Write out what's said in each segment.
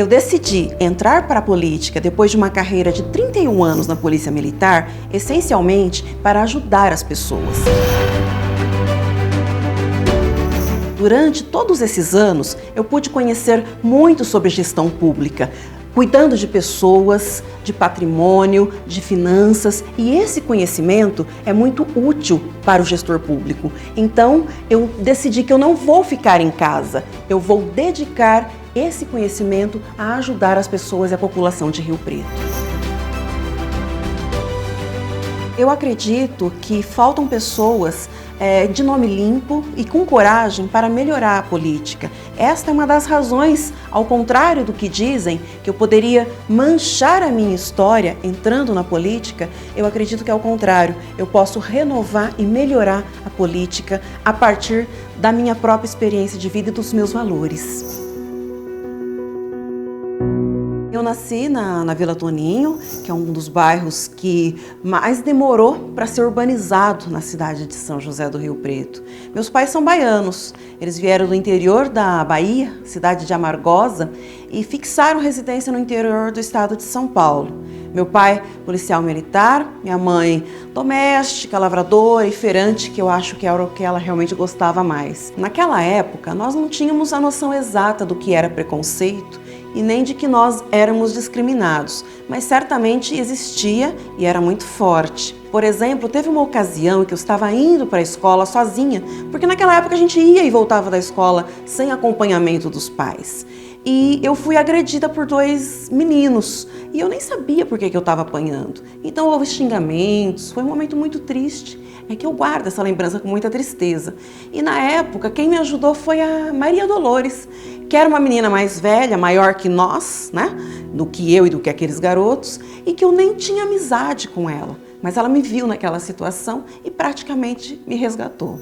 Eu decidi entrar para a política depois de uma carreira de 31 anos na Polícia Militar, essencialmente para ajudar as pessoas. Durante todos esses anos, eu pude conhecer muito sobre gestão pública, cuidando de pessoas, de patrimônio, de finanças, e esse conhecimento é muito útil para o gestor público. Então, eu decidi que eu não vou ficar em casa, eu vou dedicar esse conhecimento a ajudar as pessoas e a população de Rio Preto. Eu acredito que faltam pessoas de nome limpo e com coragem para melhorar a política. Esta é uma das razões, ao contrário do que dizem, que eu poderia manchar a minha história entrando na política. Eu acredito que é o contrário. Eu posso renovar e melhorar a política a partir da minha própria experiência de vida e dos meus valores. Eu nasci na Vila Toninho, que é um dos bairros que mais demorou para ser urbanizado na cidade de São José do Rio Preto. Meus pais são baianos, eles vieram do interior da Bahia, cidade de Amargosa, e fixaram residência no interior do estado de São Paulo. Meu pai, policial militar, minha mãe, doméstica, lavradora e feirante, que eu acho que era o que ela realmente gostava mais. Naquela época, nós não tínhamos a noção exata do que era preconceito e nem de que nós éramos discriminados, mas certamente existia e era muito forte. Por exemplo, teve uma ocasião que eu estava indo para a escola sozinha, porque naquela época a gente ia e voltava da escola sem acompanhamento dos pais. E eu fui agredida por 2 meninos e eu nem sabia por que eu estava apanhando. Então houve xingamentos, foi um momento muito triste. É que eu guardo essa lembrança com muita tristeza. E na época, quem me ajudou foi a Maria Dolores, que era uma menina mais velha, maior que nós, né? Do que eu e do que aqueles garotos, e que eu nem tinha amizade com ela. Mas ela me viu naquela situação e praticamente me resgatou.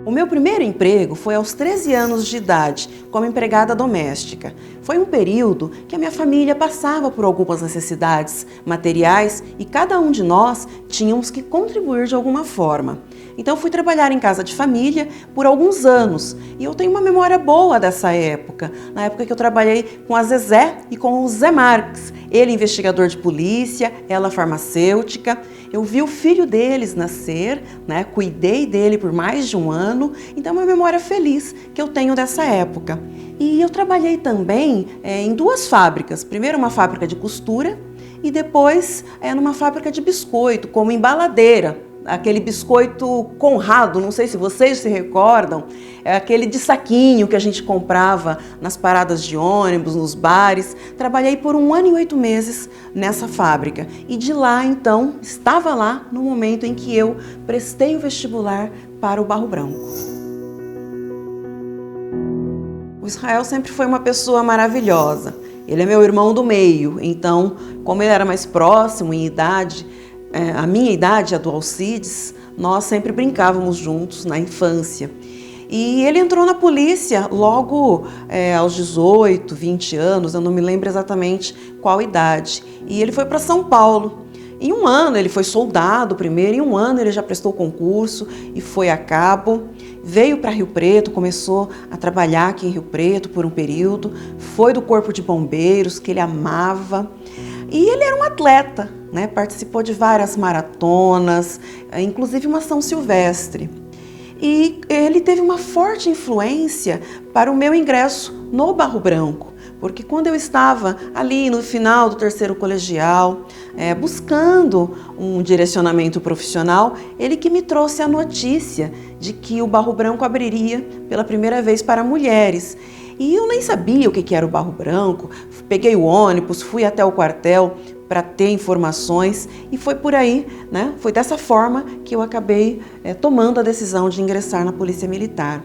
O meu primeiro emprego foi aos 13 anos de idade, como empregada doméstica. Foi um período que a minha família passava por algumas necessidades materiais e cada um de nós tínhamos que contribuir de alguma forma. Então fui trabalhar em casa de família por alguns anos e eu tenho uma memória boa dessa época, na época que eu trabalhei com a Zezé e com o Zé Marques, ele investigador de polícia, ela farmacêutica. Eu vi o filho deles nascer, né? Cuidei dele por mais de um ano, então é uma memória feliz que eu tenho dessa época. E eu trabalhei também em 2 fábricas, primeiro uma fábrica de costura e depois numa fábrica de biscoito, como embaladeira. Aquele biscoito Conrado, não sei se vocês se recordam, é aquele de saquinho que a gente comprava nas paradas de ônibus, nos bares. Trabalhei por 1 ano e 8 meses nessa fábrica e de lá, então, estava lá no momento em que eu prestei o vestibular para o Barro Branco. O Israel sempre foi uma pessoa maravilhosa. Ele é meu irmão do meio, então, como ele era mais próximo em idade, a minha idade, a do Alcides, nós sempre brincávamos juntos na infância. E ele entrou na polícia logo aos 18, 20 anos, eu não me lembro exatamente qual idade. E ele foi para São Paulo. Em 1 ano ele foi soldado primeiro, em 1 ano ele já prestou concurso e foi a cabo. Veio para Rio Preto, começou a trabalhar aqui em Rio Preto por um período, foi do Corpo de Bombeiros, que ele amava. E ele era um atleta, né? Participou de várias maratonas, inclusive uma São Silvestre. E ele teve uma forte influência para o meu ingresso no Barro Branco, porque quando eu estava ali no final do 3º colegial, buscando um direcionamento profissional, ele que me trouxe a notícia de que o Barro Branco abriria pela primeira vez para mulheres. E eu nem sabia o que era o Barro Branco, peguei o ônibus, fui até o quartel para ter informações e foi por aí, né? Foi dessa forma que eu acabei tomando a decisão de ingressar na Polícia Militar.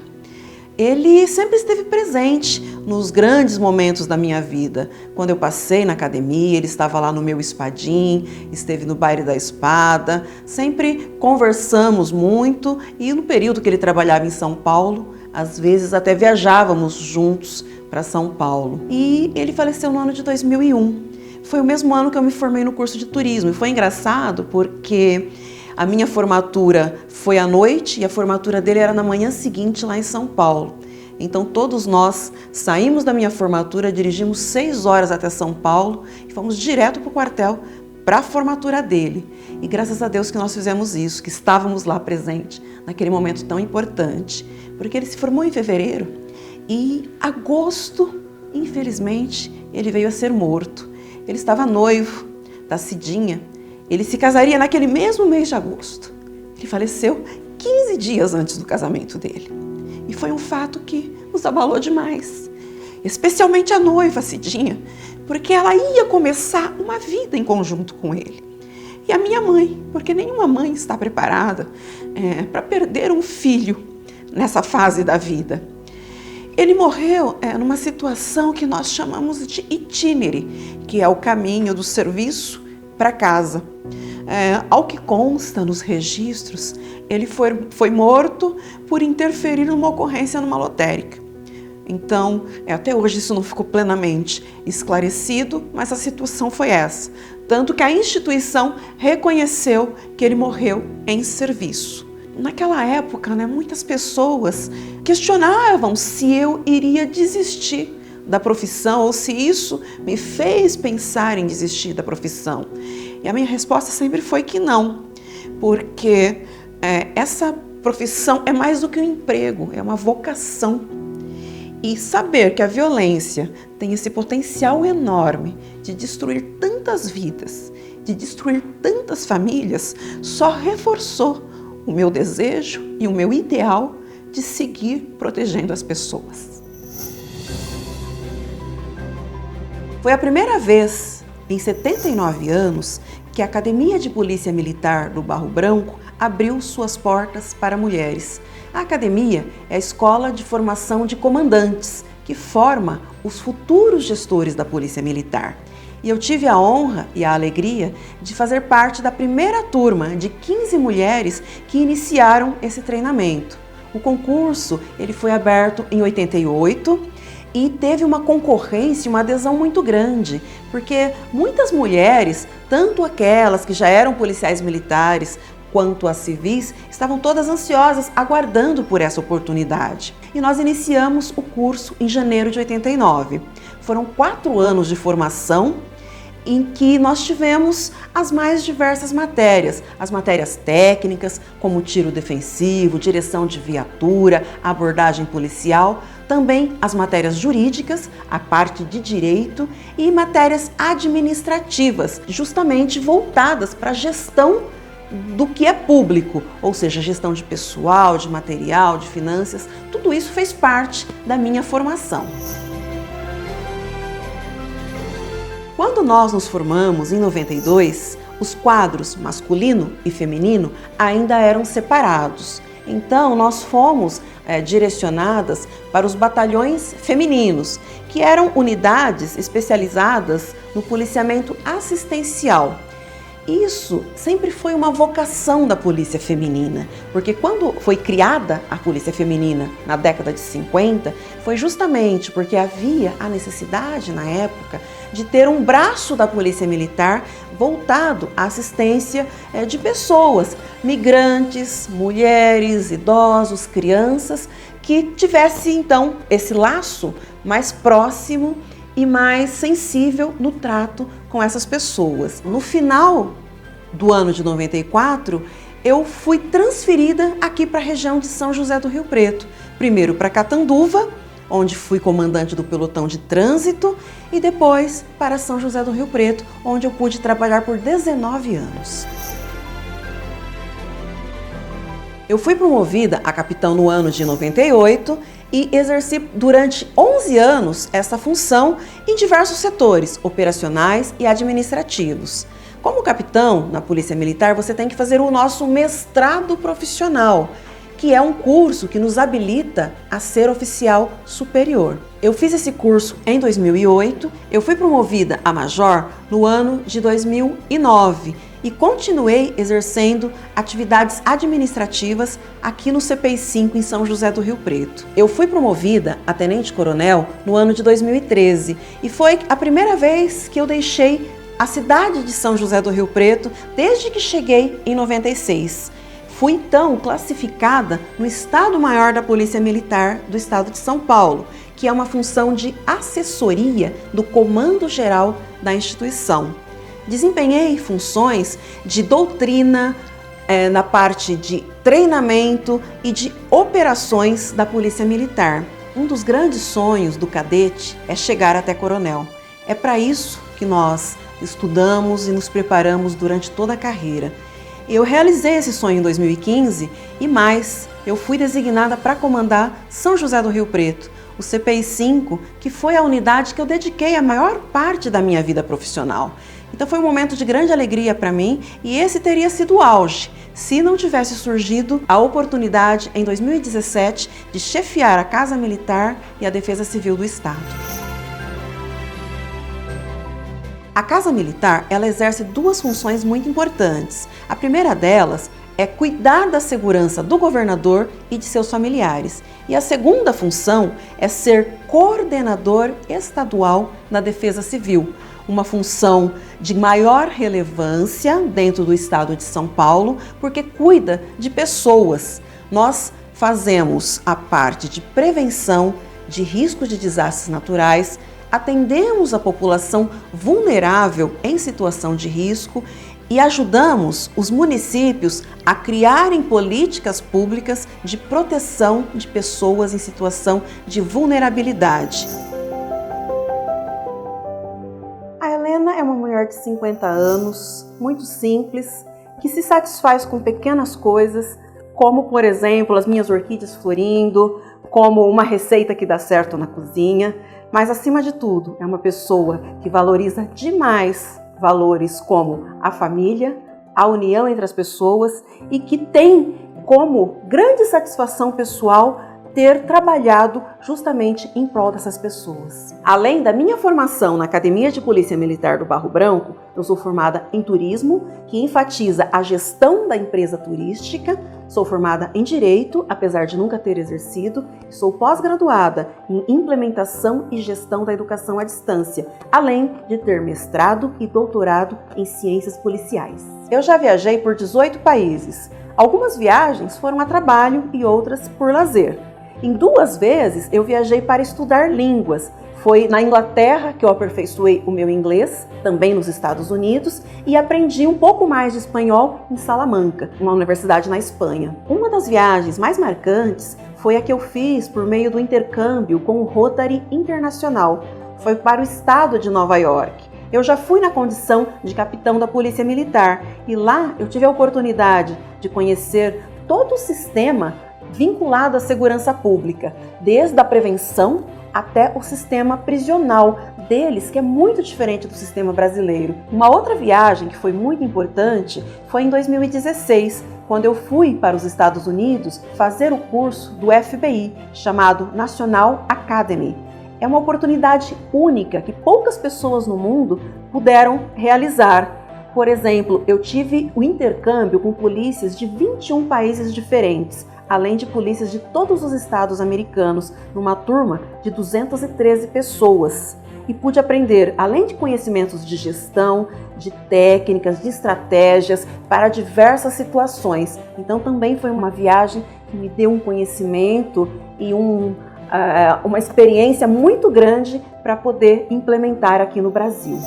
Ele sempre esteve presente nos grandes momentos da minha vida. Quando eu passei na academia, ele estava lá no meu espadim, esteve no baile da espada, sempre conversamos muito e no período que ele trabalhava em São Paulo, às vezes até viajávamos juntos para São Paulo. E ele faleceu no ano de 2001. Foi o mesmo ano que eu me formei no curso de turismo e foi engraçado porque a minha formatura foi à noite e a formatura dele era na manhã seguinte lá em São Paulo. Então todos nós saímos da minha formatura, dirigimos 6 horas até São Paulo e fomos direto para o quartel para a formatura dele. E graças a Deus que nós fizemos isso, que estávamos lá presentes naquele momento tão importante, porque ele se formou em fevereiro e em agosto, infelizmente, ele veio a ser morto. Ele estava noivo da Cidinha, ele se casaria naquele mesmo mês de agosto. Ele faleceu 15 dias antes do casamento dele. E foi um fato que nos abalou demais, especialmente a noiva Cidinha, porque ela ia começar uma vida em conjunto com ele. E a minha mãe, porque nenhuma mãe está preparada para perder um filho nessa fase da vida. Ele morreu numa situação que nós chamamos de itinere, que é o caminho do serviço para casa. Ao que consta nos registros, ele foi morto por interferir numa ocorrência numa lotérica. Então, até hoje isso não ficou plenamente esclarecido, mas a situação foi essa. Tanto que a instituição reconheceu que ele morreu em serviço. Naquela época, muitas pessoas questionavam se eu iria desistir da profissão ou se isso me fez pensar em desistir da profissão. E a minha resposta sempre foi que não, porque essa profissão é mais do que um emprego, é uma vocação. E saber que a violência tem esse potencial enorme de destruir tantas vidas, de destruir tantas famílias, só reforçou o meu desejo e o meu ideal de seguir protegendo as pessoas. Foi a primeira vez, em 79 anos, que a Academia de Polícia Militar do Barro Branco abriu suas portas para mulheres. A academia é a escola de formação de comandantes, que forma os futuros gestores da Polícia Militar. E eu tive a honra e a alegria de fazer parte da primeira turma de 15 mulheres que iniciaram esse treinamento. O concurso ele foi aberto em 88 e teve uma concorrência, uma adesão muito grande, porque muitas mulheres, tanto aquelas que já eram policiais militares, quanto as civis, estavam todas ansiosas, aguardando por essa oportunidade. E nós iniciamos o curso em janeiro de 89. Foram 4 anos de formação em que nós tivemos as mais diversas matérias. As matérias técnicas, como tiro defensivo, direção de viatura, abordagem policial, também as matérias jurídicas, a parte de direito e matérias administrativas, justamente voltadas para a gestão do que é público, ou seja, gestão de pessoal, de material, de finanças, tudo isso fez parte da minha formação. Quando nós nos formamos em 92, os quadros masculino e feminino ainda eram separados. Então, nós fomos direcionadas para os batalhões femininos, que eram unidades especializadas no policiamento assistencial. Isso sempre foi uma vocação da polícia feminina, porque quando foi criada a polícia feminina na década de 50, foi justamente porque havia a necessidade na época de ter um braço da polícia militar voltado à assistência de pessoas, migrantes, mulheres, idosos, crianças, que tivesse então esse laço mais próximo e mais sensível no trato com essas pessoas. No final do ano de 94, eu fui transferida aqui para a região de São José do Rio Preto. Primeiro para Catanduva, onde fui comandante do pelotão de trânsito, e depois para São José do Rio Preto, onde eu pude trabalhar por 19 anos. Eu fui promovida a capitão no ano de 98 e exerci durante 11 anos essa função em diversos setores, operacionais e administrativos. Como capitão na Polícia Militar, você tem que fazer o nosso mestrado profissional, que é um curso que nos habilita a ser oficial superior. Eu fiz esse curso em 2008, eu fui promovida a major no ano de 2009 e continuei exercendo atividades administrativas aqui no CPI-5 em São José do Rio Preto. Eu fui promovida a tenente-coronel no ano de 2013 e foi a primeira vez que eu deixei a cidade de São José do Rio Preto desde que cheguei em 96. Fui então classificada no Estado-Maior da Polícia Militar do Estado de São Paulo, que é uma função de assessoria do Comando Geral da instituição. Desempenhei funções de doutrina, na parte de treinamento e de operações da Polícia Militar. Um dos grandes sonhos do cadete é chegar até coronel. É para isso que nós estudamos e nos preparamos durante toda a carreira. Eu realizei esse sonho em 2015 e mais, eu fui designada para comandar São José do Rio Preto, o CPI 5, que foi a unidade que eu dediquei a maior parte da minha vida profissional. Então foi um momento de grande alegria para mim e esse teria sido o auge, se não tivesse surgido a oportunidade em 2017 de chefiar a Casa Militar e a Defesa Civil do Estado. A Casa Militar, ela exerce duas funções muito importantes. A primeira delas é cuidar da segurança do governador e de seus familiares. E a segunda função é ser coordenador estadual na Defesa Civil, uma função de maior relevância dentro do estado de São Paulo, porque cuida de pessoas. Nós fazemos a parte de prevenção de riscos de desastres naturais, atendemos a população vulnerável em situação de risco e ajudamos os municípios a criarem políticas públicas de proteção de pessoas em situação de vulnerabilidade. A Helena é uma mulher de 50 anos, muito simples, que se satisfaz com pequenas coisas, como, por exemplo, as minhas orquídeas florindo, como uma receita que dá certo na cozinha, mas, acima de tudo, é uma pessoa que valoriza demais valores como a família, a união entre as pessoas e que tem como grande satisfação pessoal ter trabalhado justamente em prol dessas pessoas. Além da minha formação na Academia de Polícia Militar do Barro Branco, eu sou formada em turismo, que enfatiza a gestão da empresa turística. Sou formada em Direito, apesar de nunca ter exercido. Sou pós-graduada em Implementação e Gestão da Educação à Distância, além de ter mestrado e doutorado em Ciências Policiais. Eu já viajei por 18 países. Algumas viagens foram a trabalho e outras por lazer. Em 2 vezes eu viajei para estudar línguas. Foi na Inglaterra que eu aperfeiçoei o meu inglês, também nos Estados Unidos, e aprendi um pouco mais de espanhol em Salamanca, uma universidade na Espanha. Uma das viagens mais marcantes foi a que eu fiz por meio do intercâmbio com o Rotary Internacional. Foi para o estado de Nova York. Eu já fui na condição de capitão da Polícia Militar e lá eu tive a oportunidade de conhecer todo o sistema vinculado à segurança pública, desde a prevenção até o sistema prisional deles, que é muito diferente do sistema brasileiro. Uma outra viagem que foi muito importante foi em 2016, quando eu fui para os Estados Unidos fazer o curso do FBI, chamado National Academy. É uma oportunidade única que poucas pessoas no mundo puderam realizar. Por exemplo, eu tive o intercâmbio com polícias de 21 países diferentes, além de polícias de todos os estados americanos, numa turma de 213 pessoas. E pude aprender, além de conhecimentos de gestão, de técnicas, de estratégias para diversas situações. Então também foi uma viagem que me deu um conhecimento e uma experiência muito grande para poder implementar aqui no Brasil.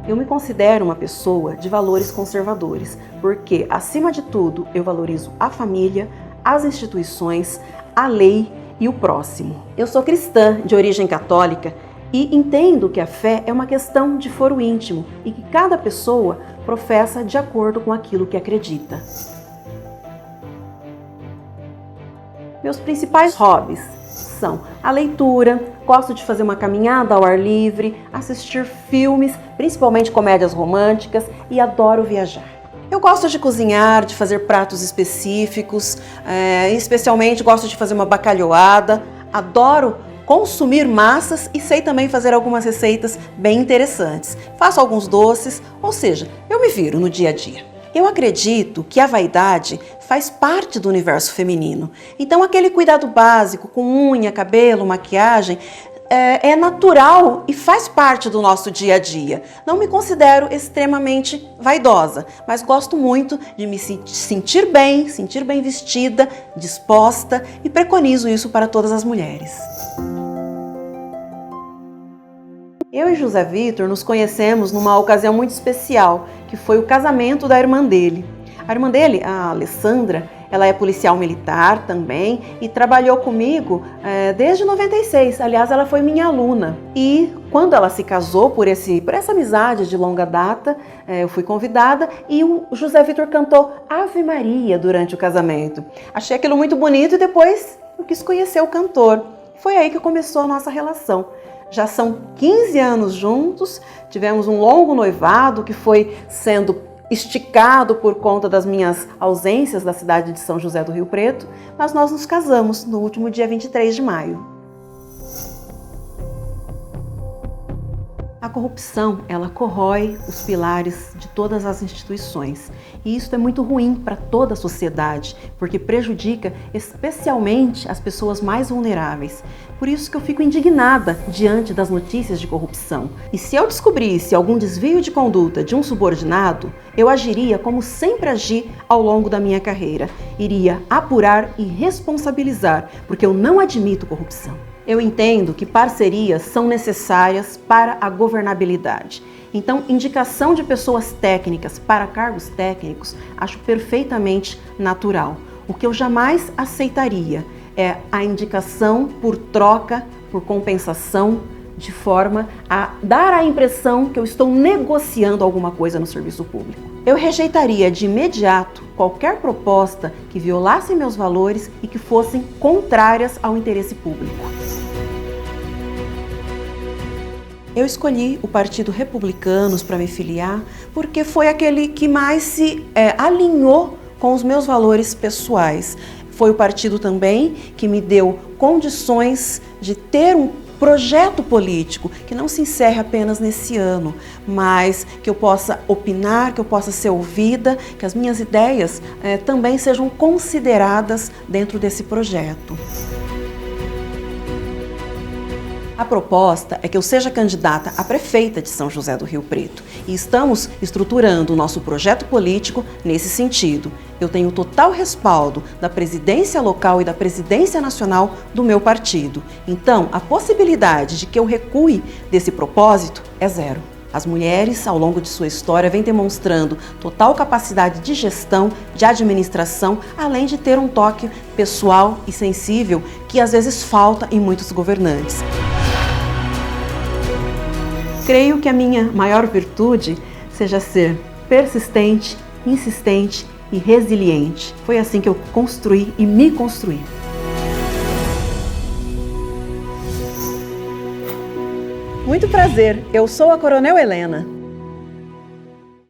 Eu me considero uma pessoa de valores conservadores, porque, acima de tudo, eu valorizo a família, as instituições, a lei e o próximo. Eu sou cristã de origem católica e entendo que a fé é uma questão de foro íntimo e que cada pessoa professa de acordo com aquilo que acredita. Meus principais hobbies são a leitura, gosto de fazer uma caminhada ao ar livre, assistir filmes, principalmente comédias românticas, e adoro viajar. Eu gosto de cozinhar, de fazer pratos específicos, especialmente gosto de fazer uma bacalhoada, adoro consumir massas e sei também fazer algumas receitas bem interessantes. Faço alguns doces, ou seja, eu me viro no dia a dia. Eu acredito que a vaidade faz parte do universo feminino. Então, aquele cuidado básico com unha, cabelo, maquiagem, é natural e faz parte do nosso dia a dia. Não me considero extremamente vaidosa, mas gosto muito de me sentir bem vestida, disposta e preconizo isso para todas as mulheres. Eu e José Vitor nos conhecemos numa ocasião muito especial, que foi o casamento da irmã dele. A irmã dele, a Alessandra, ela é policial militar também e trabalhou comigo desde 96. Aliás, ela foi minha aluna. E quando ela se casou, por essa amizade de longa data, eu fui convidada e o José Vitor cantou Ave Maria durante o casamento. Achei aquilo muito bonito e depois eu quis conhecer o cantor. Foi aí que começou a nossa relação. Já são 15 anos juntos, tivemos um longo noivado que foi sendo esticado por conta das minhas ausências da cidade de São José do Rio Preto, mas nós nos casamos no último dia 23 de maio. A corrupção, ela corrói os pilares de todas as instituições e isso é muito ruim para toda a sociedade, porque prejudica especialmente as pessoas mais vulneráveis. Por isso que eu fico indignada diante das notícias de corrupção. E se eu descobrisse algum desvio de conduta de um subordinado, eu agiria como sempre agi ao longo da minha carreira. Iria apurar e responsabilizar, porque eu não admito corrupção. Eu entendo que parcerias são necessárias para a governabilidade. Então, indicação de pessoas técnicas para cargos técnicos acho perfeitamente natural. O que eu jamais aceitaria é a indicação por troca, por compensação, de forma a dar a impressão que eu estou negociando alguma coisa no serviço público. Eu rejeitaria de imediato qualquer proposta que violasse meus valores e que fossem contrárias ao interesse público. Eu escolhi o Partido Republicanos para me filiar porque foi aquele que mais se alinhou com os meus valores pessoais. Foi o partido também que me deu condições de ter um projeto político que não se encerre apenas nesse ano, mas que eu possa opinar, que eu possa ser ouvida, que as minhas ideias também sejam consideradas dentro desse projeto. A proposta é que eu seja candidata a prefeita de São José do Rio Preto e estamos estruturando o nosso projeto político nesse sentido. Eu tenho total respaldo da presidência local e da presidência nacional do meu partido. Então, a possibilidade de que eu recue desse propósito é zero. As mulheres, ao longo de sua história, vêm demonstrando total capacidade de gestão, de administração, além de ter um toque pessoal e sensível que às vezes falta em muitos governantes. Creio que a minha maior virtude seja ser persistente, insistente e resiliente. Foi assim que eu construí e me construí. Muito prazer, eu sou a Coronel Helena.